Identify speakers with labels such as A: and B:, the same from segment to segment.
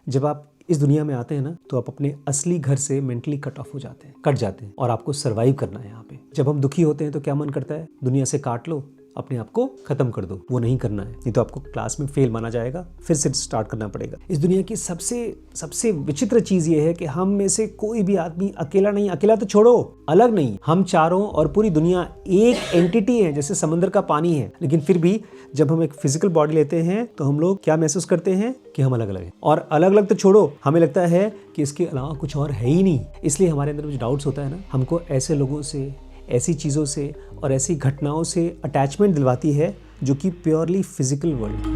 A: जब आप इस दुनिया में आते हैं ना, तो आप अपने असली घर से मेंटली कट ऑफ हो जाते हैं, कट जाते हैं, और आपको सरवाइव करना है यहाँ पे। जब हम दुखी होते हैं तो क्या मन करता है? दुनिया से काट लो, अपने आप को खत्म कर दो। वो नहीं करना है, नहीं तो आपको क्लास में फेल माना जाएगा, फिर से स्टार्ट करना पड़ेगा। इस दुनिया की सबसे विचित्र चीज ये है कि हम में से कोई भी आदमी अकेला नहीं, अकेला तो छोड़ो, अलग नहीं, हम चारों और पूरी दुनिया एक एंटिटी है, जैसे समंदर का पानी है। लेकिन फिर भी जब हम एक फिजिकल बॉडी लेते हैं तो हम लोग क्या महसूस करते हैं कि हम अलग अलग हैं। और अलग अलग तो छोड़ो, हमें लगता है कि इसके अलावा कुछ और है ही नहीं। इसलिए हमारे अंदर जो डाउट्स होता है ना, हमको ऐसे लोगों से, ऐसी चीज़ों से और ऐसी घटनाओं से अटैचमेंट दिलवाती है जो कि प्योरली फिजिकल वर्ल्ड है।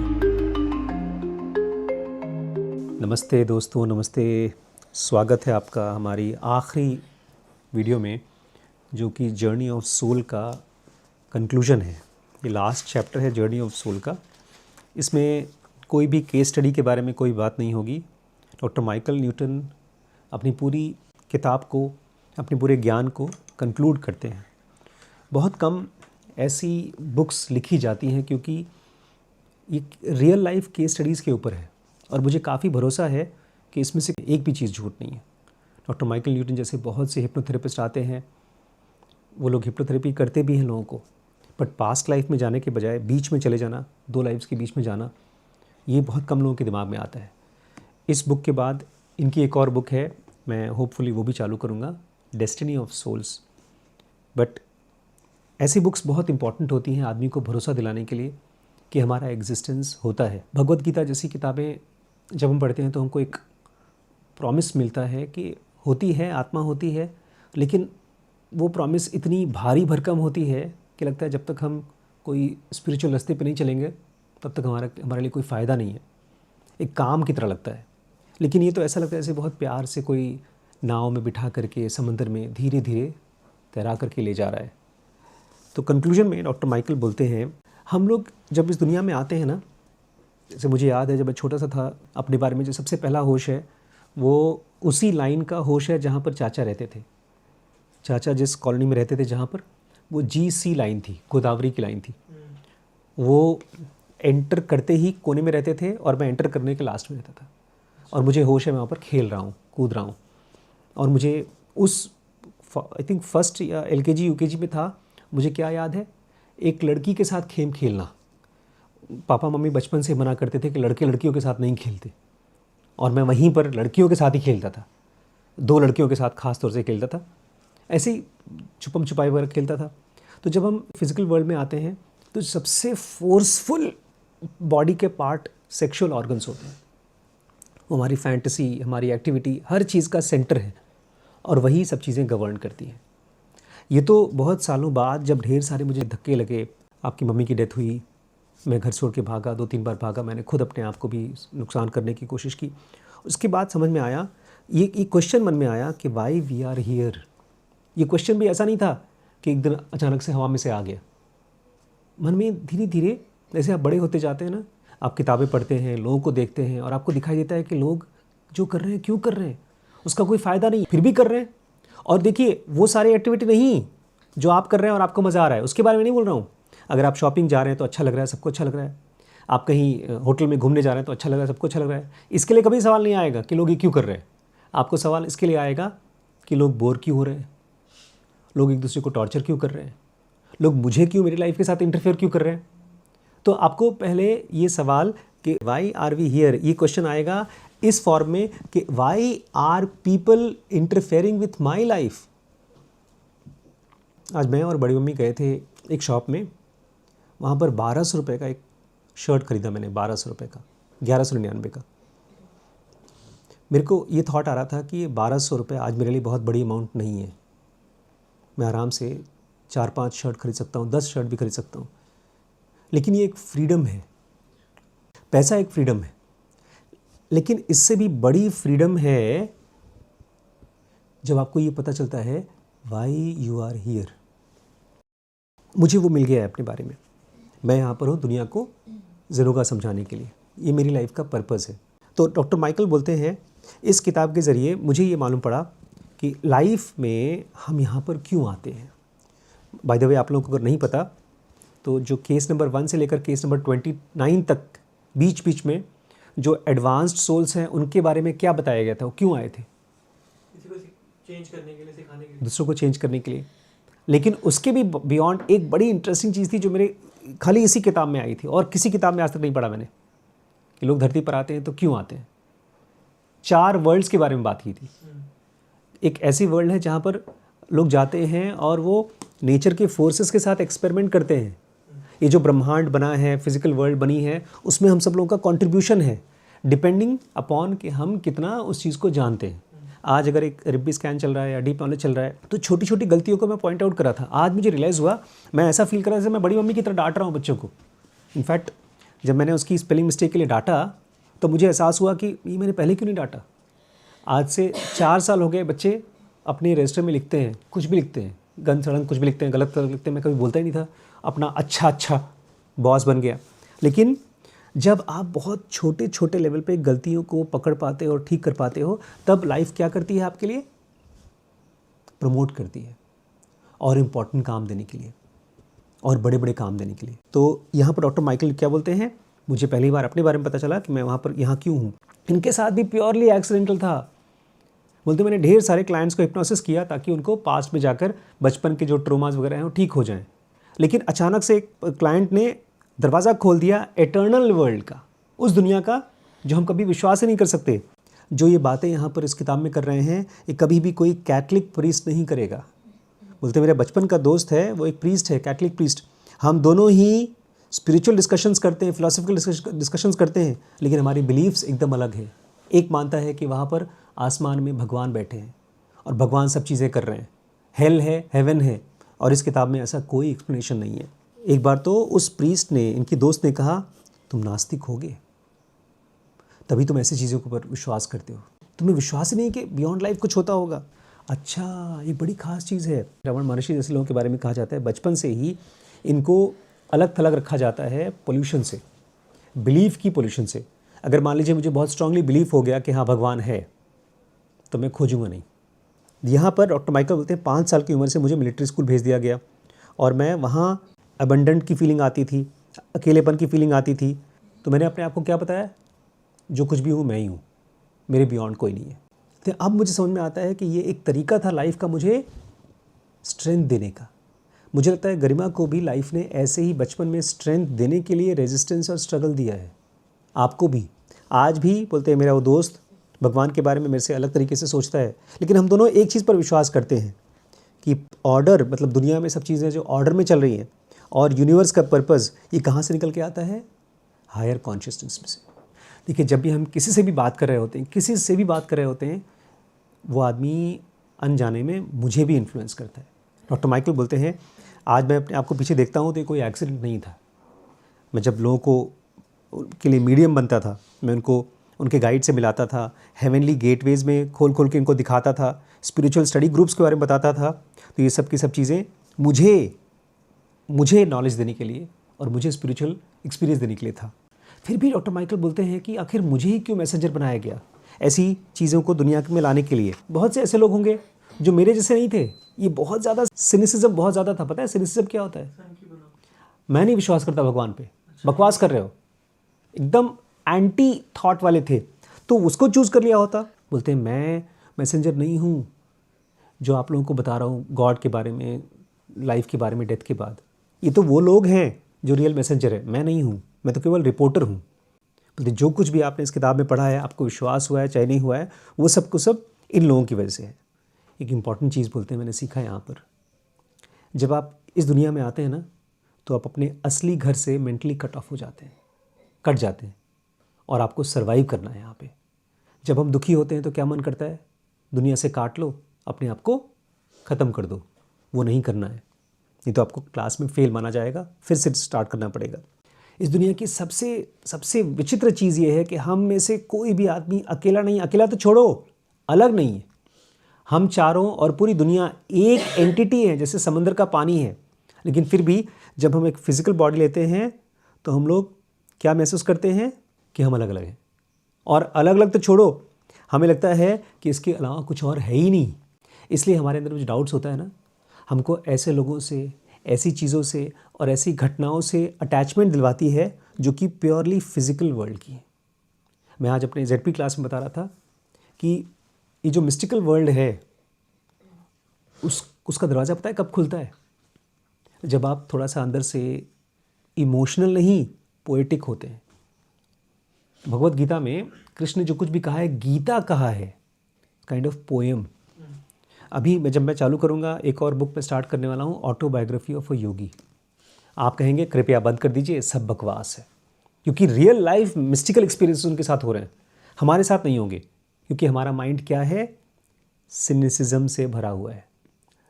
A: नमस्ते दोस्तों, नमस्ते। स्वागत है आपका हमारी आखिरी वीडियो में, जो कि जर्नी ऑफ सोल का कंक्लूजन है। ये लास्ट चैप्टर है जर्नी ऑफ सोल का। इसमें कोई भी केस स्टडी के बारे में कोई बात नहीं होगी। डॉक्टर माइकल न्यूटन अपनी पूरी किताब को, अपने पूरे ज्ञान को कंक्लूड करते हैं। बहुत कम ऐसी बुक्स लिखी जाती हैं क्योंकि ये रियल लाइफ केस स्टडीज़ के ऊपर है, और मुझे काफ़ी भरोसा है कि इसमें से एक भी चीज़ झूठ नहीं है। डॉक्टर माइकल न्यूटन जैसे बहुत से हिप्नोथेरेपिस्ट आते हैं, वो लोग हिप्नोथेरेपी करते भी हैं लोगों को, बट पास्ट लाइफ में जाने के बजाय बीच में चले जाना, दो लाइफ्स के बीच में जाना, ये बहुत कम लोगों के दिमाग में आता है। इस बुक के बाद इनकी एक और बुक है, मैं होपफुली वो भी चालू करूँगा, डेस्टिनी ऑफ सोल्स। बट ऐसी बुक्स बहुत इंपॉर्टेंट होती हैं आदमी को भरोसा दिलाने के लिए कि हमारा एग्जिस्टेंस होता है। भगवद गीता जैसी किताबें जब हम पढ़ते हैं तो हमको एक प्रॉमिस मिलता है कि होती है, आत्मा होती है, लेकिन वो प्रॉमिस इतनी भारी भरकम होती है कि लगता है जब तक हम कोई स्पिरिचुअल रास्ते पे नहीं चलेंगे तब तक हमारे लिए कोई फ़ायदा नहीं है। एक काम की तरह लगता है। लेकिन ये तो ऐसा लगता है जैसे बहुत प्यार से कोई नाव में बिठा करके समंदर में धीरे धीरे तैरा करके ले जा रहा है। तो कंक्लूजन में डॉक्टर माइकल बोलते हैं, हम लोग जब इस दुनिया में आते हैं ना, जैसे मुझे याद है जब मैं छोटा सा था, अपने बारे में जो सबसे पहला होश है वो उसी लाइन का होश है जहाँ पर चाचा रहते थे। चाचा जिस कॉलोनी में रहते थे जहाँ पर, वो GC लाइन थी, गोदावरी की लाइन थी। वो एंटर करते ही कोने में रहते थे और मैं एंटर करने के लास्ट में रहता था, और मुझे होश है मैं वहाँ पर खेल रहा हूँ, कूद रहा हूँ। और मुझे उस आई थिंक फर्स्ट या LKG UKG में था, मुझे क्या याद है, एक लड़की के साथ गेम खेलना। पापा मम्मी बचपन से मना करते थे कि लड़के लड़कियों के साथ नहीं खेलते, और मैं वहीं पर लड़कियों के साथ ही खेलता था। दो लड़कियों के साथ ख़ास तौर से खेलता था, ऐसे ही छुपम छुपाई वगैरह खेलता था। तो जब हम फिज़िकल वर्ल्ड में आते हैं तो सबसे फोर्सफुल बॉडी के पार्ट सेक्सुअल ऑर्गन्स होते हैं। वो हमारी फैंटेसी, हमारी एक्टिविटी, हर चीज़ का सेंटर है, और वही सब चीज़ें गवर्न करती हैं। ये तो बहुत सालों बाद जब ढेर सारे मुझे धक्के लगे, आपकी मम्मी की डेथ हुई, मैं घर छोड़ के भागा, 2-3 बार भागा, मैंने खुद अपने आप को भी नुकसान करने की कोशिश की। उसके बाद समझ में आया, ये क्वेश्चन मन में आया कि वाई वी आर हियर। ये क्वेश्चन भी ऐसा नहीं था कि एक दिन अचानक से हवा में से आ गया। मन में धीरे धीरे जैसे आप बड़े होते जाते हैं ना, आप किताबें पढ़ते हैं, लोगों को देखते हैं, और आपको दिखाई देता है कि लोग जो कर रहे हैं क्यों कर रहे हैं, उसका कोई फ़ायदा नहीं, फिर भी कर रहे हैं। और देखिए, वो सारी एक्टिविटी नहीं जो आप कर रहे हैं और आपको मज़ा आ रहा है, उसके बारे में नहीं बोल रहा हूँ। अगर आप शॉपिंग जा रहे हैं तो अच्छा लग रहा है, सबको अच्छा लग रहा है। आप कहीं होटल में घूमने जा रहे हैं तो अच्छा लग रहा है, सबको अच्छा लग रहा है। इसके लिए कभी सवाल नहीं आएगा कि लोग ये क्यों कर रहे हैं। आपको सवाल इसके लिए आएगा कि लोग बोर क्यों हो रहे हैं, लोग एक दूसरे को टॉर्चर क्यों कर रहे हैं, लोग मुझे क्यों, मेरी लाइफ के साथ इंटरफेयर क्यों कर रहे हैं। तो आपको पहले ये सवाल कि वाई आर वी हियर, ये क्वेश्चन आएगा इस फॉर्म में कि why are people interfering with my life. आज मैं और बड़ी मम्मी गए थे एक शॉप में, वहाँ पर 1200 रुपये का एक शर्ट ख़रीदा मैंने, 1200 रुपये का, 1199 का। मेरे को ये थॉट आ रहा था कि 1200 रुपये आज मेरे लिए बहुत बड़ी अमाउंट नहीं है, मैं आराम से 4-5 शर्ट खरीद सकता हूँ, 10 शर्ट भी खरीद सकता हूँ। लेकिन ये एक फ्रीडम है, पैसा एक फ्रीडम है, लेकिन इससे भी बड़ी फ्रीडम है जब आपको ये पता चलता है वाई यू आर हियर। मुझे वो मिल गया है अपने बारे में। मैं यहाँ पर हूँ दुनिया को ज़रूगा समझाने के लिए, ये मेरी लाइफ का पर्पज़ है। तो डॉक्टर माइकल बोलते हैं, इस किताब के ज़रिए मुझे ये मालूम पड़ा कि लाइफ में हम यहाँ पर क्यों आते हैं। बाय द वे, आप लोगों को अगर नहीं पता तो जो केस नंबर 1 से लेकर केस नंबर 29 तक बीच बीच में जो एडवांस्ड सोल्स हैं उनके बारे में क्या बताया गया था, वो क्यों आए थे?
B: किसी को चेंज करने के लिए, सिखाने के लिए,
A: दूसरों को चेंज करने के लिए। लेकिन उसके भी बियॉन्ड एक बड़ी इंटरेस्टिंग चीज़ थी जो मेरे खाली इसी किताब में आई थी और किसी किताब में आज तक नहीं पढ़ा मैंने, कि लोग धरती पर आते हैं तो क्यों आते हैं। 4 वर्ल्ड्स के बारे में बात की थी। एक ऐसी वर्ल्ड है जहाँ पर लोग जाते हैं और वो नेचर के फोर्सेस के साथ एक्सपेरिमेंट करते हैं। ये जो ब्रह्मांड बना है, फिजिकल वर्ल्ड बनी है, उसमें हम सब लोगों का कंट्रीब्यूशन है, डिपेंडिंग अपॉन कि हम कितना उस चीज़ को जानते हैं। आज अगर एक रिब्बी स्कैन चल रहा है या डीप नॉलेज चल रहा है तो छोटी छोटी गलतियों को मैं पॉइंट आउट करा था। आज मुझे रियलाइज़ हुआ, मैं ऐसा फील करा जैसे मैं बड़ी मम्मी की तरह डांट रहा हूँ बच्चों को। इनफैक्ट जब मैंने उसकी स्पेलिंग मिस्टेक के लिए डांटा तो मुझे एहसास हुआ कि ये मैंने पहले क्यों नहीं डांटा। आज से 4 साल हो गए बच्चे अपने रजिस्टर में लिखते हैं, कुछ भी लिखते हैं, गन सड़न कुछ भी लिखते हैं, गलत लिखते हैं। मैं कभी बोलता ही नहीं था, अपना अच्छा बॉस बन गया। लेकिन जब आप बहुत छोटे छोटे लेवल पे गलतियों को पकड़ पाते हो और ठीक कर पाते हो, तब लाइफ क्या करती है आपके लिए? प्रमोट करती है और इम्पॉर्टेंट काम देने के लिए और बड़े बड़े काम देने के लिए। तो यहाँ पर डॉक्टर माइकल क्या बोलते हैं, मुझे पहली बार अपने बारे में पता चला कि मैं यहाँ क्यों हूँ। इनके साथ भी प्योरली एक्सीडेंटल था। बोलते मैंने ढेर सारे क्लाइंट्स को हिप्नोसिस किया ताकि उनको पास्ट में जाकर बचपन के जो ट्रोमास वगैरह हैं वो ठीक हो जाएं। लेकिन अचानक से एक क्लाइंट ने दरवाज़ा खोल दिया एटर्नल वर्ल्ड का, उस दुनिया का जो हम कभी विश्वास ही नहीं कर सकते। जो ये बातें यहाँ पर इस किताब में कर रहे हैं, ये कभी भी कोई कैथलिक प्रीस्ट नहीं करेगा। बोलते मेरे बचपन का दोस्त है, वो एक प्रीस्ट है, कैथलिक प्रीस्ट। हम दोनों ही स्पिरिचुअल डिस्कशंस करते हैं, फिलोसफिकल डिस्कशंस करते हैं, लेकिन हमारी बिलीव्स एकदम अलग है। एक मानता है कि वहाँ पर आसमान में भगवान बैठे हैं और भगवान सब चीज़ें कर रहे हैं, हेल है, हेवन है, और इस किताब में ऐसा कोई एक्सप्लेनेशन नहीं है। एक बार तो उस प्रीस्ट ने, इनकी दोस्त ने कहा, तुम नास्तिक होगे तभी तुम ऐसी चीज़ों के ऊपर विश्वास करते हो, तुम्हें विश्वास ही नहीं कि बियॉन्ड लाइफ कुछ होता होगा। अच्छा, ये बड़ी खास चीज़ है। रमन महर्षि जैसे लोगों के बारे में कहा जाता है बचपन से ही इनको अलग थलग रखा जाता है पोल्यूशन से, बिलीफ की पोल्यूशन से। अगर मान लीजिए मुझे बहुत स्ट्रांगली बिलीफ हो गया कि हाँ भगवान है, तो मैं खोजूंगा नहीं। यहाँ पर डॉक्टर माइकल बोलते हैं 5 साल की उम्र से मुझे मिलिट्री स्कूल भेज दिया गया और मैं वहाँ अबंडेंट की फीलिंग आती थी, अकेलेपन की फीलिंग आती थी। तो मैंने अपने आप को क्या बताया, जो कुछ भी हूँ मैं ही हूँ, मेरे बियॉन्ड कोई नहीं है। तो अब मुझे समझ में आता है कि ये एक तरीका था लाइफ का मुझे स्ट्रेंथ देने का। मुझे लगता है गरिमा को भी लाइफ ने ऐसे ही बचपन में स्ट्रेंथ देने के लिए रेजिस्टेंस और स्ट्रगल दिया है। आपको भी आज भी बोलते हैं मेरा वो दोस्त भगवान के बारे में मेरे से अलग तरीके से सोचता है, लेकिन हम दोनों एक चीज़ पर विश्वास करते हैं कि ऑर्डर, मतलब दुनिया में सब चीज़ें जो ऑर्डर में चल रही हैं और यूनिवर्स का पर्पज़ ये कहाँ से निकल के आता है? हायर कॉन्शियसनेस में से। देखिए, जब भी हम किसी से भी बात कर रहे होते हैं, वो आदमी अनजाने में मुझे भी इन्फ्लुएंस करता है। डॉक्टर माइकल बोलते हैं आज मैं अपने आप को पीछे देखता हूँ तो ये कोई एक्सीडेंट नहीं था। मैं जब लोगों को के लिए मीडियम बनता था, मैं उनको उनके गाइड से मिलाता था, हेवनली गेटवेज में खोल के इनको दिखाता था, स्पिरिचुअल स्टडी ग्रुप्स के बारे में बताता था, तो ये सब की सब चीज़ें मुझे नॉलेज देने के लिए और मुझे स्पिरिचुअल एक्सपीरियंस देने के लिए था। फिर भी डॉक्टर माइकल बोलते हैं कि आखिर मुझे ही क्यों मैसेंजर बनाया गया ऐसी चीज़ों को दुनिया में लाने के लिए। बहुत से ऐसे लोग होंगे जो मेरे जैसे नहीं थे। ये बहुत ज़्यादा सिनिसिज्म बहुत ज़्यादा था। पता है सिनिसिज्म क्या होता है? मैं नहीं विश्वास करता भगवान पे, बकवास कर रहे हो, एकदम एंटी थॉट वाले थे। तो उसको चूज़ कर लिया होता। बोलते हैं मैं मैसेंजर नहीं हूँ जो आप लोगों को बता रहा हूँ गॉड के बारे में, लाइफ के बारे में, डेथ के बाद। ये तो वो लोग हैं जो रियल मैसेंजर है, मैं नहीं हूँ, मैं तो केवल रिपोर्टर हूँ। बोलते जो कुछ भी आपने इस किताब में पढ़ा है, आपको विश्वास हुआ है चाहे नहीं हुआ है, वो सब कुछ सब इन लोगों की वजह से है। एक इम्पॉर्टेंट चीज़ बोलते हैं मैंने सीखा यहाँ पर, जब आप इस दुनिया में आते हैं ना तो आप अपने असली घर से मेंटली कट जाते हैं और आपको सर्वाइव करना है यहाँ पे। जब हम दुखी होते हैं तो क्या मन करता है? दुनिया से काट लो, अपने आप को ख़त्म कर दो। वो नहीं करना है, नहीं तो आपको क्लास में फेल माना जाएगा, फिर से स्टार्ट करना पड़ेगा। इस दुनिया की सबसे विचित्र चीज़ ये है कि हम में से कोई भी आदमी अकेला नहीं, अकेला तो छोड़ो, अलग नहीं है। हम चारों और पूरी दुनिया एक एंटिटी है, जैसे समंदर का पानी है। लेकिन फिर भी जब हम एक फिजिकल बॉडी लेते हैं तो हम लोग क्या महसूस करते हैं कि हम अलग अलग हैं। और अलग अलग तो छोड़ो, हमें लगता है कि इसके अलावा कुछ और है ही नहीं। इसलिए हमारे अंदर जो डाउट्स होता है ना, हमको ऐसे लोगों से, ऐसी चीज़ों से और ऐसी घटनाओं से अटैचमेंट दिलवाती है जो कि प्योरली फिजिकल वर्ल्ड की है। मैं आज अपने ZP क्लास में बता रहा था कि ये जो मिस्टिकल वर्ल्ड है उसका दरवाज़ा पता है कब खुलता है? जब आप थोड़ा सा अंदर से इमोशनल नहीं पोएटिक होते हैं। भगवत गीता में कृष्ण ने जो कुछ भी कहा है, गीता कहा है, काइंड ऑफ पोएम। अभी जब मैं चालू करूँगा एक और बुक में स्टार्ट करने वाला हूँ, ऑटोबायोग्राफी ऑफ अ योगी। आप कहेंगे कृपया बंद कर दीजिए, सब बकवास है, क्योंकि रियल लाइफ मिस्टिकल एक्सपीरियंस उनके साथ हो रहे हैं, हमारे साथ नहीं होंगे, क्योंकि हमारा माइंड क्या है, सिनिसिज्म से भरा हुआ है,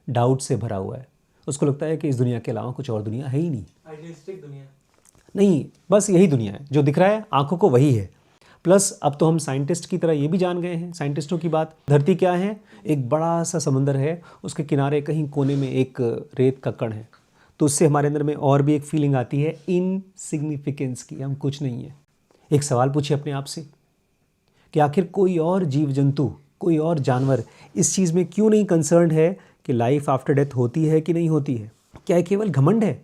A: डाउट से भरा हुआ है। उसको लगता है कि इस दुनिया के अलावा कुछ और दुनिया है ही नहीं,
B: आइडियलिस्टिक दुनिया
A: नहीं बस यही दुनिया है, जो दिख रहा है आंखों को वही है। प्लस अब तो हम साइंटिस्ट की तरह ये भी जान गए हैं, साइंटिस्टों की बात, धरती क्या है, एक बड़ा सा समंदर है, उसके किनारे कहीं कोने में एक रेत का कण है। तो उससे हमारे अंदर में और भी एक फीलिंग आती है इनसिग्निफिकेंस की, हम कुछ नहीं है। एक सवाल पूछिए अपने आप से कि आखिर कोई और जीव जंतु, कोई और जानवर इस चीज़ में क्यों नहीं कंसर्न्ड है कि लाइफ आफ्टर डेथ होती है कि नहीं होती है? क्या ये केवल घमंड है?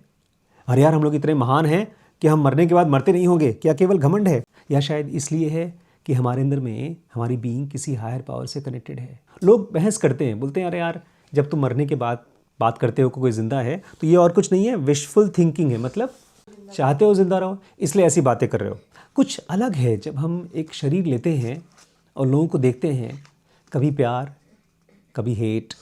A: अरे यार हम लोग इतने महान हैं कि हम मरने के बाद मरते नहीं होंगे, क्या केवल घमंड है? या शायद इसलिए है कि हमारे अंदर में हमारी बीइंग किसी हायर पावर से कनेक्टेड है। लोग बहस करते हैं, बोलते हैं अरे यार जब तुम मरने के बाद बात करते हो कि कोई ज़िंदा है तो ये और कुछ नहीं है, विशफुल थिंकिंग है, मतलब चाहते हो ज़िंदा रहो इसलिए ऐसी बातें कर रहे हो। कुछ अलग है जब हम एक शरीर लेते हैं और लोगों को देखते हैं, कभी प्यार, कभी हेट,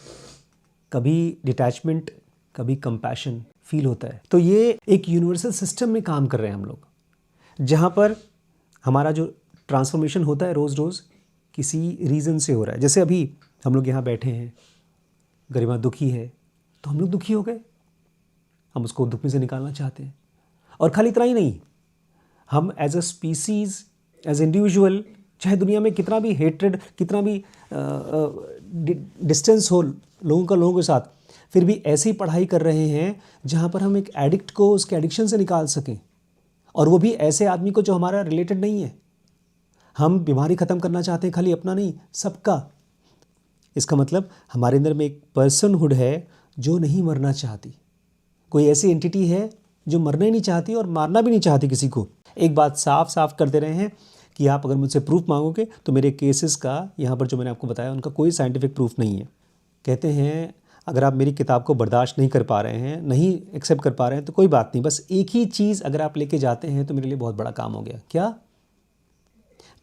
A: कभी डिटैचमेंट, कभी कंपैशन फील होता है। तो ये एक यूनिवर्सल सिस्टम में काम कर रहे हैं हम लोग, जहाँ पर हमारा जो ट्रांसफॉर्मेशन होता है रोज़ रोज़ किसी रीज़न से हो रहा है। जैसे अभी हम लोग यहाँ बैठे हैं, गरिमा दुखी है तो हम लोग दुखी हो गए, हम उसको दुख में से निकालना चाहते हैं। और खाली इतना ही नहीं, हम as a species, as individual, चाहे दुनिया में कितना भी हेट्रेड, कितना भी डिस्टेंस हो लोगों का लोगों के साथ, फिर भी ऐसी पढ़ाई कर रहे हैं जहाँ पर हम एक एडिक्ट को उसके एडिक्शन से निकाल सकें, और वो भी ऐसे आदमी को जो हमारा रिलेटेड नहीं है। हम बीमारी ख़त्म करना चाहते हैं, खाली अपना नहीं, सबका। इसका मतलब हमारे अंदर में एक पर्सनहुड है जो नहीं मरना चाहती, कोई ऐसी एंटिटी है जो मरना ही नहीं चाहती और मारना भी नहीं चाहती किसी को। एक बात साफ साफ करते रहे हैं कि आप अगर मुझसे प्रूफ मांगोगे तो मेरे केसेस का, यहाँ पर जो मैंने आपको बताया, उनका कोई साइंटिफिक प्रूफ नहीं है। कहते हैं अगर आप मेरी किताब को बर्दाश्त नहीं कर पा रहे हैं, नहीं एक्सेप्ट कर पा रहे हैं, तो कोई बात नहीं, बस एक ही चीज़ अगर आप लेके जाते हैं तो मेरे लिए बहुत बड़ा काम हो गया। क्या?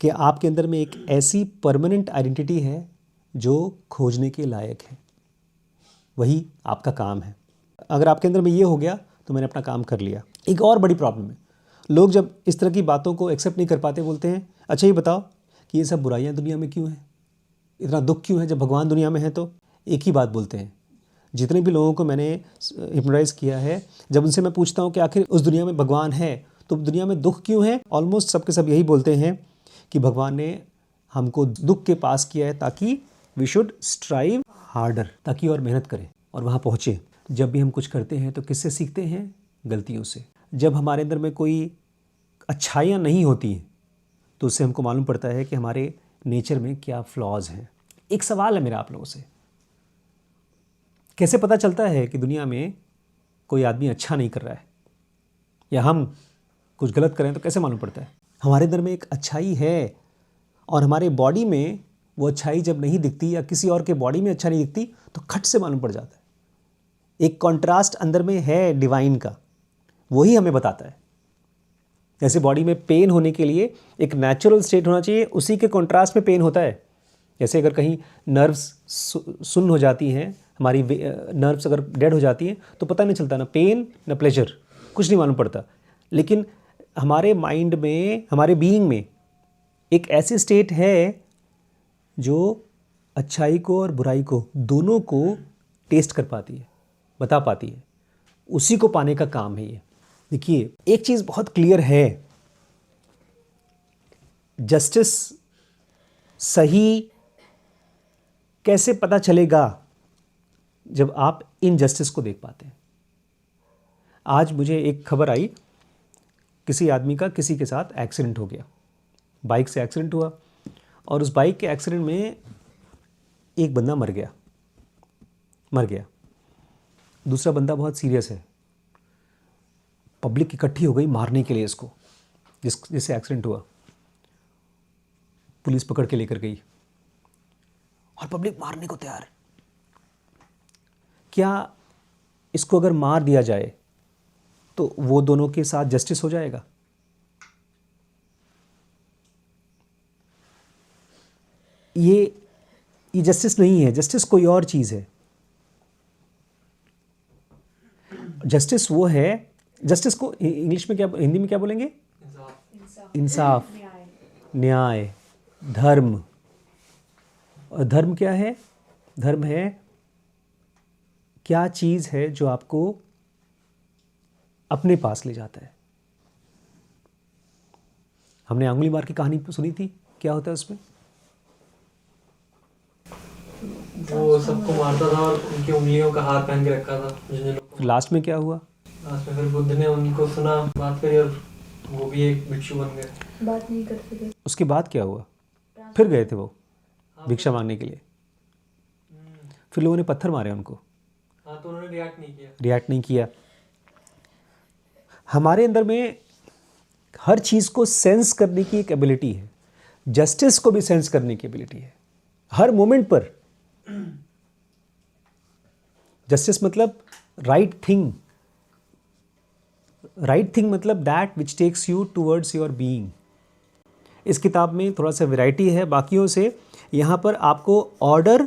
A: कि आपके अंदर में एक ऐसी परमानेंट आइडेंटिटी है जो खोजने के लायक है, वही आपका काम है। अगर आपके अंदर में ये हो गया तो मैंने अपना काम कर लिया। एक और बड़ी प्रॉब्लम है, लोग जब इस तरह की बातों को एक्सेप्ट नहीं कर पाते, बोलते हैं अच्छा ये बताओ कि ये सब बुराइयां दुनिया में क्यों हैं, इतना दुख क्यों है जब भगवान दुनिया में है? तो एक ही बात बोलते हैं। जितने भी लोगों को मैंने हिप्नोटाइज किया है, जब उनसे मैं पूछता हूँ कि आखिर उस दुनिया में भगवान है तो दुनिया में दुख क्यों है, ऑलमोस्ट सबके सब यही बोलते हैं कि भगवान ने हमको दुख के पास किया है ताकि वी शुड स्ट्राइव हार्डर, ताकि और मेहनत करें और वहाँ पहुँचे। जब भी हम कुछ करते हैं तो किससे सीखते हैं? गलतियों से। जब हमारे अंदर में कोई अच्छाइयाँ नहीं होती हैं तो उससे हमको मालूम पड़ता है कि हमारे नेचर में क्या फ्लॉज हैं। एक सवाल है मेरा आप लोगों से, कैसे पता चलता है कि दुनिया में कोई आदमी अच्छा नहीं कर रहा है या हम कुछ गलत करें तो कैसे मालूम पड़ता है? हमारे अंदर में एक अच्छाई है और हमारे बॉडी में वो अच्छाई जब नहीं दिखती या किसी और के बॉडी में अच्छा नहीं दिखती तो खट से मालूम पड़ जाता है। एक कॉन्ट्रास्ट अंदर में है डिवाइन का, वही हमें बताता है। जैसे बॉडी में पेन होने के लिए एक नेचुरल स्टेट होना चाहिए, उसी के कॉन्ट्रास्ट में पेन होता है। जैसे अगर कहीं नर्व्स सुन्न हो जाती हैं, हमारी नर्व्स अगर डेड हो जाती हैं तो पता नहीं चलता ना पेन ना प्लेजर, कुछ नहीं मालूम पड़ता। लेकिन हमारे माइंड में, हमारे बीइंग में एक ऐसी स्टेट है जो अच्छाई को और बुराई को, दोनों को टेस्ट कर पाती है, बता पाती है। उसी को पाने का काम है ये। देखिए एक चीज़ बहुत क्लियर है, जस्टिस सही कैसे पता चलेगा? जब आप इनजस्टिस को देख पाते हैं। आज मुझे एक खबर आई, किसी आदमी का किसी के साथ एक्सीडेंट हो गया, बाइक से एक्सीडेंट हुआ और उस बाइक के एक्सीडेंट में एक बंदा मर गया, दूसरा बंदा बहुत सीरियस है। पब्लिक इकट्ठी हो गई मारने के लिए इसको, जिससे एक्सीडेंट हुआ। पुलिस पकड़ के लेकर गई और पब्लिक मारने को तैयार है। क्या इसको अगर मार दिया जाए तो वो दोनों के साथ जस्टिस हो जाएगा? ये जस्टिस नहीं है, जस्टिस कोई और चीज़ है। जस्टिस वो है, जस्टिस को इंग्लिश में क्या, हिंदी में क्या बोलेंगे?
B: इंसाफ।
A: इंसाफ, न्याय, धर्म। और धर्म क्या है? धर्म है क्या चीज़ है जो आपको अपने पास ले जाता है। हमने अंगुली मार की कहानी सुनी थी, क्या होता है उसमें?
B: वो सबको मारता था और उनकी उंगलियों का हार पहन के रखा था जिन लोगों को।
A: फिर लास्ट में क्या हुआ?
B: लास्ट में फिर बुद्ध ने उनको सुना, बात करी और वो भी एक भिक्षु बन गए।
C: बात नहीं करते थे।
A: उसके बाद क्या हुआ? फिर गए थे वो भिक्षा मांगने के लिए, फिर लोगों ने पत्थर मारे उनको,
B: हाँ, तो उन्होंने
A: रिएक्ट नहीं किया। हमारे अंदर में हर चीज़ को सेंस करने की एक एबिलिटी है, जस्टिस को भी सेंस करने की एबिलिटी है हर मोमेंट पर। जस्टिस मतलब राइट थिंग, राइट थिंग मतलब that which takes you towards your being. इस किताब में थोड़ा सा वैरायटी है बाकियों से। यहाँ पर आपको ऑर्डर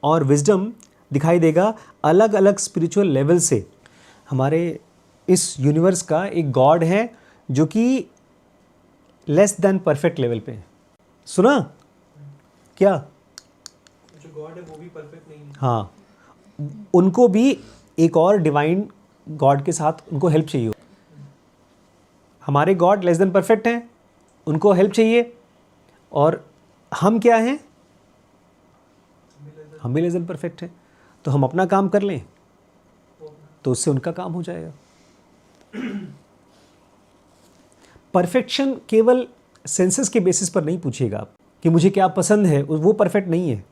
A: और विजडम दिखाई देगा अलग अलग स्पिरिचुअल लेवल से। हमारे इस यूनिवर्स का एक गॉड है जो कि लेस देन परफेक्ट लेवल पे है। सुना क्या?
B: जो गॉड है वो भी परफेक्ट नहीं है।
A: हाँ, उनको भी एक और डिवाइन गॉड के साथ उनको हेल्प चाहिए। हमारे गॉड लेस देन परफेक्ट हैं, उनको हेल्प चाहिए। और हम क्या हैं? हम भी लेस देन परफेक्ट हैं। तो हम अपना काम कर लें तो उससे उनका काम हो जाएगा। परफेक्शन केवल सेंसेस के बेसिस पर नहीं पूछेगा आप कि मुझे क्या पसंद है, वो परफेक्ट नहीं है।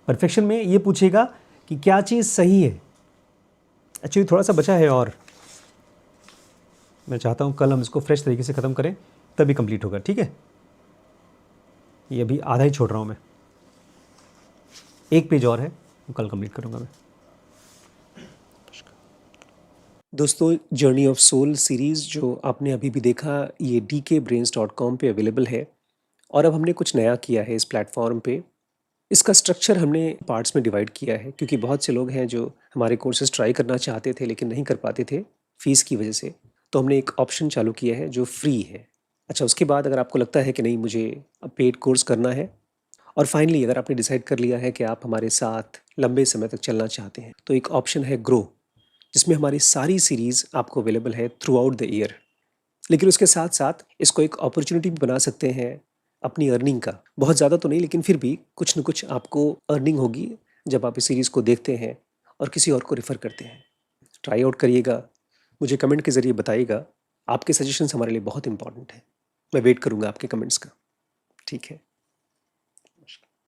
A: परफेक्शन में ये पूछेगा कि क्या चीज़ सही है। एक्चुअली थोड़ा सा बचा है और मैं चाहता हूँ कल हम इसको फ्रेश तरीके से ख़त्म करें, तभी कंप्लीट होगा। ठीक है, ये अभी आधा ही छोड़ रहा हूँ मैं, एक पेज और है, वो कल कंप्लीट करूँगा मैं। दोस्तों, जर्नी ऑफ सोल सीरीज़ जो आपने अभी भी देखा, ये dkbrains.com पे अवेलेबल है। और अब हमने कुछ नया किया है इस प्लेटफॉर्म पे। इसका स्ट्रक्चर हमने पार्ट्स में डिवाइड किया है क्योंकि बहुत से लोग हैं जो हमारे कोर्सेज ट्राई करना चाहते थे लेकिन नहीं कर पाते थे फ़ीस की वजह से। तो हमने एक ऑप्शन चालू किया है जो फ्री है। अच्छा, उसके बाद अगर आपको लगता है कि नहीं मुझे अब पेड कोर्स करना है, और फाइनली अगर आपने डिसाइड कर लिया है कि आप हमारे साथ लंबे समय तक चलना चाहते हैं, तो एक ऑप्शन है ग्रो, जिसमें हमारी सारी सीरीज़ आपको अवेलेबल है थ्रू आउट द ईयर। लेकिन उसके साथ साथ इसको एक अपॉर्चुनिटी भी बना सकते हैं अपनी अर्निंग का। बहुत ज़्यादा तो नहीं, लेकिन फिर भी कुछ न कुछ आपको अर्निंग होगी जब आप इस सीरीज़ को देखते हैं और किसी और को रेफ़र करते हैं। ट्राई आउट करिएगा, मुझे कमेंट के ज़रिए बताइएगा। आपके सजेशंस हमारे लिए बहुत इंपॉर्टेंट हैं। मैं वेट करूँगा आपके कमेंट्स का। ठीक है।